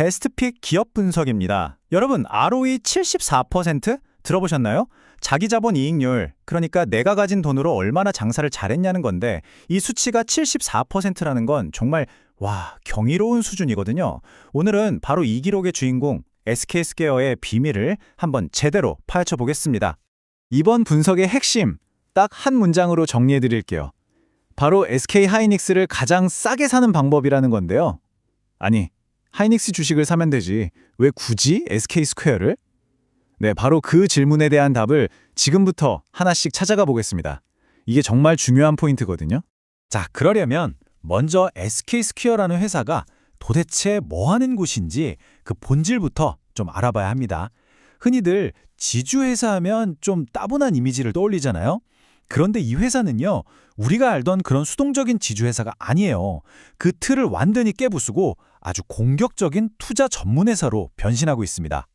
베스트픽 기업 분석입니다. 여러분, ROE 74% 들어보셨나요? 자기 자본 이익률, 그러니까 내가 가진 돈으로 얼마나 장사를 잘했냐는 건데 이 수치가 74%라는 건 정말 경이로운 수준이거든요. 오늘은 바로 이 기록의 주인공 SK스퀘어의 비밀을 한번 제대로 파헤쳐 보겠습니다. 이번 분석의 핵심, 딱 한 문장으로 정리해 드릴게요. 바로 SK하이닉스를 가장 싸게 사는 방법이라는 건데요. 아니, 하이닉스 주식을 사면 되지. 왜 굳이 SK스퀘어를? 네, 바로 그 질문에 대한 답을 지금부터 하나씩 찾아가 보겠습니다. 이게 정말 중요한 포인트거든요. 자, 그러려면 먼저 SK스퀘어라는 회사가 도대체 뭐 하는 곳인지 그 본질부터 좀 알아봐야 합니다. 흔히들 지주회사 하면 좀 따분한 이미지를 떠올리잖아요. 그런데 이 회사는요, 우리가 알던 그런 수동적인 지주회사가 아니에요. 그 틀을 완전히 깨부수고 아주 공격적인 투자 전문회사로 변신하고 있습니다.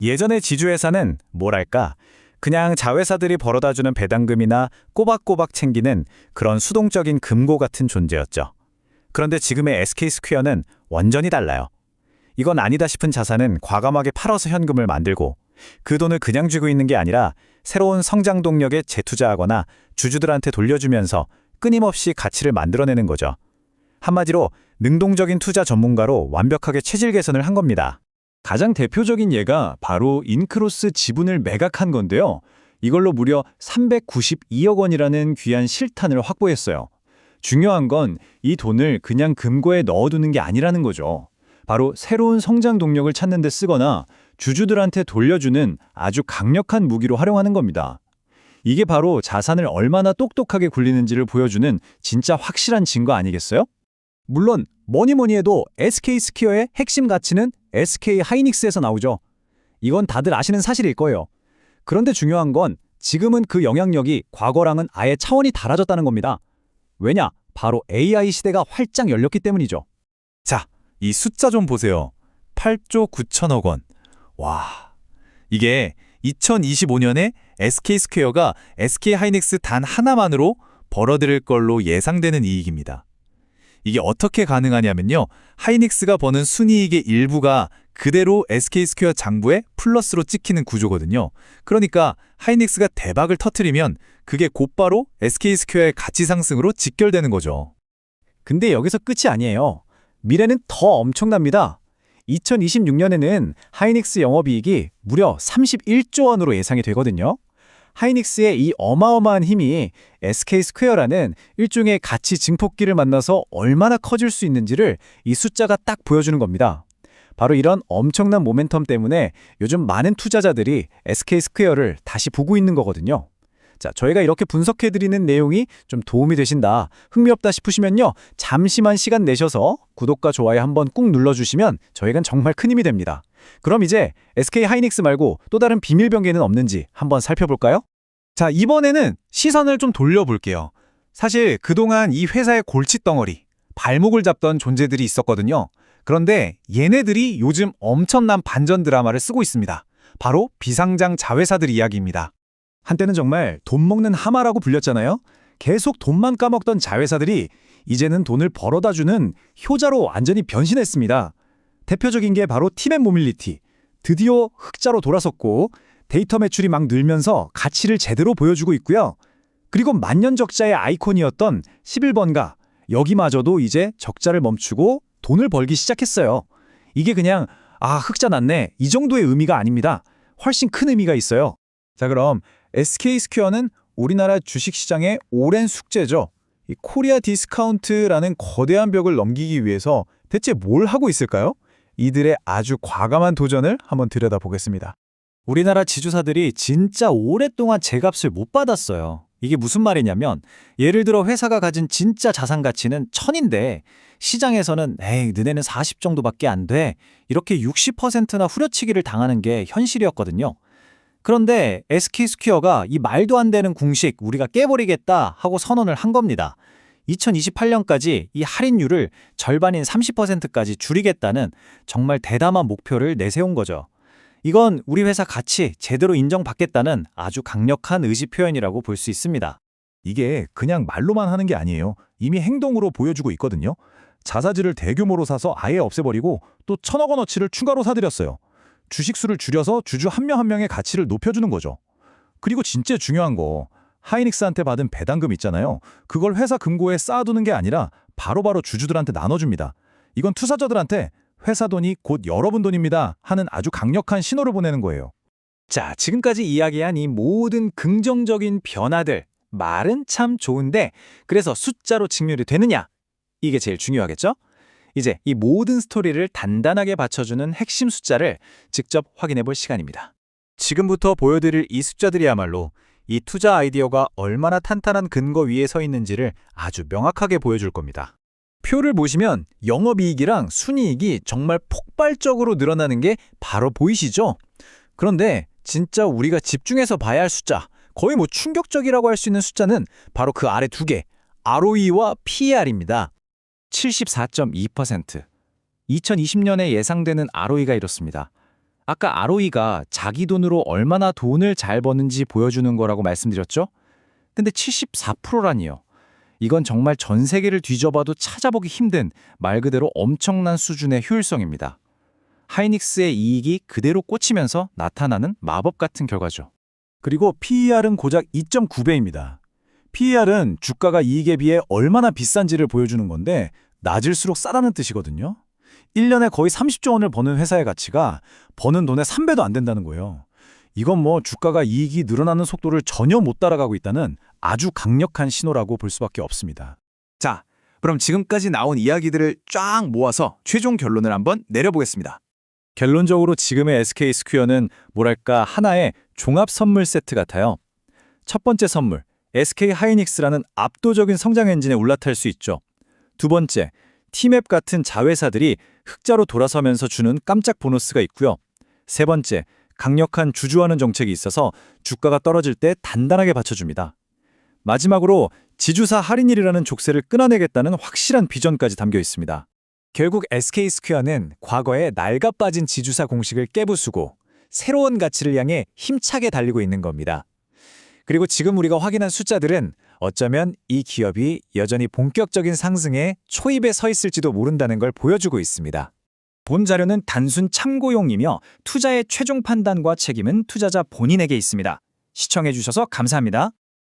예전의 지주회사는 뭐랄까, 그냥 자회사들이 벌어다주는 배당금이나 꼬박꼬박 챙기는 그런 수동적인 금고 같은 존재였죠. 그런데 지금의 SK스퀘어는 완전히 달라요. 이건 아니다 싶은 자산은 과감하게 팔아서 현금을 만들고 그 돈을 그냥 쥐고 있는 게 아니라 새로운 성장 동력에 재투자하거나 주주들한테 돌려주면서 끊임없이 가치를 만들어내는 거죠. 한마디로 능동적인 투자 전문가로 완벽하게 체질 개선을 한 겁니다. 가장 대표적인 예가 바로 인크로스 지분을 매각한 건데요. 이걸로 무려 392억 원이라는 귀한 실탄을 확보했어요. 중요한 건 이 돈을 그냥 금고에 넣어두는 게 아니라는 거죠. 바로 새로운 성장 동력을 찾는 데 쓰거나 주주들한테 돌려주는 아주 강력한 무기로 활용하는 겁니다. 이게 바로 자산을 얼마나 똑똑하게 굴리는지를 보여주는 진짜 확실한 증거 아니겠어요? 물론 뭐니 해도 SK스퀘어의 핵심 가치는 SK하이닉스에서 나오죠. 이건 다들 아시는 사실일 거예요. 그런데 중요한 건 지금은 그 영향력이 과거랑은 아예 차원이 달라졌다는 겁니다. 왜냐? 바로 AI 시대가 활짝 열렸기 때문이죠. 자, 이 숫자 좀 보세요. 8조 9천억 원. 와, 이게 2025년에 SK스퀘어가 SK하이닉스 단 하나만으로 벌어들일 걸로 예상되는 이익입니다. 이게 어떻게 가능하냐면요. 하이닉스가 버는 순이익의 일부가 그대로 SK스퀘어 장부에 플러스로 찍히는 구조거든요. 그러니까 하이닉스가 대박을 터뜨리면 그게 곧바로 SK스퀘어의 가치 상승으로 직결되는 거죠. 근데 여기서 끝이 아니에요. 미래는 더 엄청납니다. 2026년에는 하이닉스 영업이익이 무려 31조 원으로 예상이 되거든요. 하이닉스의 이 어마어마한 힘이 SK스퀘어라는 일종의 가치 증폭기를 만나서 얼마나 커질 수 있는지를 이 숫자가 딱 보여주는 겁니다. 바로 이런 엄청난 모멘텀 때문에 요즘 많은 투자자들이 SK스퀘어를 다시 보고 있는 거거든요. 자, 저희가 이렇게 분석해드리는 내용이 좀 도움이 되신다, 흥미롭다 싶으시면요, 잠시만 시간 내셔서 구독과 좋아요 한번 꾹 눌러주시면 저희간 정말 큰 힘이 됩니다. 그럼 이제 SK하이닉스 말고 또 다른 비밀 병기는 없는지 한번 살펴볼까요? 자, 이번에는 시선을 좀 돌려볼게요. 사실 그동안 이 회사의 골칫덩어리, 발목을 잡던 존재들이 있었거든요. 그런데 얘네들이 요즘 엄청난 반전 드라마를 쓰고 있습니다. 바로 비상장 자회사들 이야기입니다. 한때는 정말 돈 먹는 하마라고 불렸잖아요. 계속 돈만 까먹던 자회사들이 이제는 돈을 벌어다주는 효자로 완전히 변신했습니다. 대표적인 게 바로 티맨모빌리티. 드디어 흑자로 돌아섰고 데이터 매출이 막 늘면서 가치를 제대로 보여주고 있고요. 그리고 만년적자의 아이콘이었던 11번가. 여기마저도 이제 적자를 멈추고 돈을 벌기 시작했어요. 이게 그냥 흑자 났네, 이 정도의 의미가 아닙니다. 훨씬 큰 의미가 있어요. 자, 그럼 SK스퀘어는 우리나라 주식시장의 오랜 숙제죠. 이 코리아 디스카운트라는 거대한 벽을 넘기기 위해서 대체 뭘 하고 있을까요? 이들의 아주 과감한 도전을 한번 들여다보겠습니다. 우리나라 지주사들이 진짜 오랫동안 제값을 못 받았어요. 이게 무슨 말이냐면 예를 들어 회사가 가진 진짜 자산 가치는 1000인데 시장에서는 너네는 40 정도밖에 안 돼, 이렇게 60%나 후려치기를 당하는 게 현실이었거든요. 그런데 SK스퀘어가 이 말도 안 되는 궁식 우리가 깨버리겠다 하고 선언을 한 겁니다. 2028년까지 이 할인율을 절반인 30%까지 줄이겠다는 정말 대담한 목표를 내세운 거죠. 이건 우리 회사 가치 제대로 인정받겠다는 아주 강력한 의지 표현이라고 볼 수 있습니다. 이게 그냥 말로만 하는 게 아니에요. 이미 행동으로 보여주고 있거든요. 자사주를 대규모로 사서 아예 없애버리고 또 1,000억 원어치를 추가로 사들였어요. 주식수를 줄여서 주주 한 명 한 명의 가치를 높여주는 거죠. 그리고 진짜 중요한 거, 하이닉스한테 받은 배당금 있잖아요. 그걸 회사 금고에 쌓아두는 게 아니라 바로바로 주주들한테 나눠줍니다. 이건 투자자들한테 회사 돈이 곧 여러분 돈입니다 하는 아주 강력한 신호를 보내는 거예요. 자, 지금까지 이야기한 이 모든 긍정적인 변화들, 말은 참 좋은데 그래서 숫자로 직면이 되느냐? 이게 제일 중요하겠죠? 이제 이 모든 스토리를 단단하게 받쳐주는 핵심 숫자를 직접 확인해 볼 시간입니다. 지금부터 보여드릴 이 숫자들이야말로 이 투자 아이디어가 얼마나 탄탄한 근거 위에 서 있는지를 아주 명확하게 보여줄 겁니다. 표를 보시면 영업이익이랑 순이익이 정말 폭발적으로 늘어나는 게 바로 보이시죠? 그런데 진짜 우리가 집중해서 봐야 할 숫자, 거의 충격적이라고 할 수 있는 숫자는 바로 그 아래 두 개, ROE와 PER입니다. 74.2%. 2020년에 예상되는 ROE가 이렇습니다. 아까 ROE가 자기 돈으로 얼마나 돈을 잘 버는지 보여주는 거라고 말씀드렸죠? 근데 74%라니요. 이건 정말 전 세계를 뒤져봐도 찾아보기 힘든 말 그대로 엄청난 수준의 효율성입니다. 하이닉스의 이익이 그대로 꽂히면서 나타나는 마법 같은 결과죠. 그리고 PER은 고작 2.9배입니다. PER은 주가가 이익에 비해 얼마나 비싼지를 보여주는 건데 낮을수록 싸다는 뜻이거든요. 1년에 거의 30조 원을 버는 회사의 가치가 버는 돈의 3배도 안 된다는 거예요. 이건 주가가 이익이 늘어나는 속도를 전혀 못 따라가고 있다는 아주 강력한 신호라고 볼 수밖에 없습니다. 자, 그럼 지금까지 나온 이야기들을 쫙 모아서 최종 결론을 한번 내려보겠습니다. 결론적으로 지금의 SK스퀘어는 뭐랄까 하나의 종합 선물 세트 같아요. 첫 번째 선물, SK 하이닉스라는 압도적인 성장 엔진에 올라탈 수 있죠. 두 번째, 티맵 같은 자회사들이 흑자로 돌아서면서 주는 깜짝 보너스가 있고요. 세 번째, 강력한 주주환원 정책이 있어서 주가가 떨어질 때 단단하게 받쳐줍니다. 마지막으로 지주사 할인율이라는 족쇄를 끊어내겠다는 확실한 비전까지 담겨 있습니다. 결국 SK스퀘어는 과거에 낡아 빠진 지주사 공식을 깨부수고 새로운 가치를 향해 힘차게 달리고 있는 겁니다. 그리고 지금 우리가 확인한 숫자들은 어쩌면 이 기업이 여전히 본격적인 상승에 초입에 서 있을지도 모른다는 걸 보여주고 있습니다. 본 자료는 단순 참고용이며 투자의 최종 판단과 책임은 투자자 본인에게 있습니다. 시청해주셔서 감사합니다.